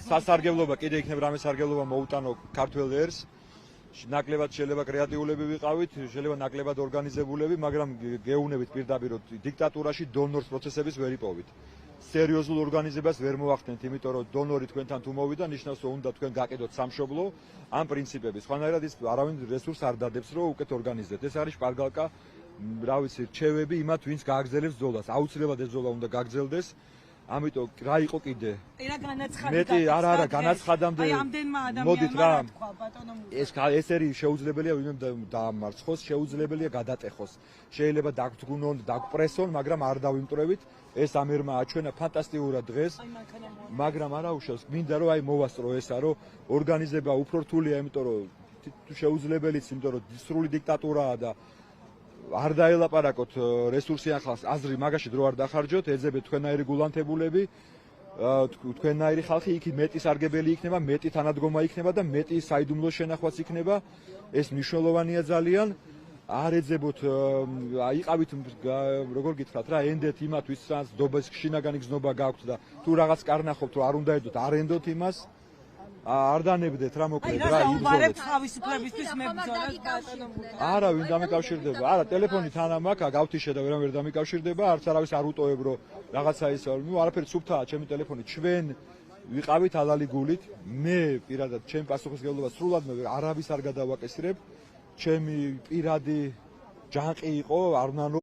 სასარგებლობა კიდე იქნება რამე სარგებლობა მოუტანო ქართველ ერს. ნაკლებად შეიძლება კრეატიულები ვიყავით, შეიძლება ნაკლებად ორგანიზებულები, მაგრამ გეუბნებით პირდაპირ რომ დიქტატურაში დონორს პროცესების ვერ იპოვით. სერიოზულ ორგანიზებას ვერ მოახდენთ, იმიტომ რომ დონორი თქვენთან თუ მოვიდა, ნიშნავს რომ უნდა თქვენ გაყიდოთ სამშობლო ამ პრინციპების. ხანერად ის არავინ რესურს არ დადებს, რომ უკეთ ორგანიზდეთ. ეს არის შპარგალკა, რა ვიცი, რჩევები იმათ, ვინც გააგრძელებს ბრძოლას. აუცილებლად ეს ბრძოლა უნდა გაგრძელდეს. ამიტომ რა იყო კიდე? მეტი არა განაცხადამდე მოდით რა. ეს ერი შეუძლებელია ვინმე დაამარცხოს, შეუძლებელია გადატეხოს. შეიძლება დაგდგუნონ, დაგპრესონ, მაგრამ არ დავიმტრევით. ეს ამ ერმა აჩვენა ფანტასტიკურად დღეს. მაგრამ არა უშავს, მინდა რომ აი მოვასწრო ესა, რომ ორგანიზება უფრო რთულია, იმიტომ რომ შეუძლებელიც, იმიტომ რომ სრული დიქტატურაა და არ დაელაპარაკოთ რესურსიან ხალხს, აზრი მაგაში დრო არ დახარჯოთ, ეძებეთ თქვენაირი გულანთებულები, თქვენაირი ხალხი იქ მეტი სარგებელი იქნება, მეტი თანადგომა იქნება და მეტი საიდუმლო შენახვაც იქნება. ეს მნიშვნელოვანია ძალიან. არ ეძებოთ, იყავით როგორ გითხრათ რა, ენდეთ იმათვის, რაც დობას შინაგანი გზნობა გაქვთ და თუ რაღაც კარნახობთ, რომ არ უნდა ედოთ, არ ენდოთ იმას. არ დანებდეთ რა მოკლედ რა იბრძოლეთ თავისუფლებისთვის მებრძოლეთ ბატონო. არა ვინ დამიკავშირდება, არა ტელეფონი თანა მაქვს, გავთიშე და ვერ დამიკავშირდება, არც არავის არ უტოებ რომ რაღაცა ის არაფერი სუფთაა ჩემი ტელეფონი. ჩვენ ვიყავით ალალი გულით, მე პირადად ჩემ პასუხისმგებლობა სრულად მე არავის არ გადავაკისრებ. ჩემი პირადი ჯანყი იყო, არ უნდა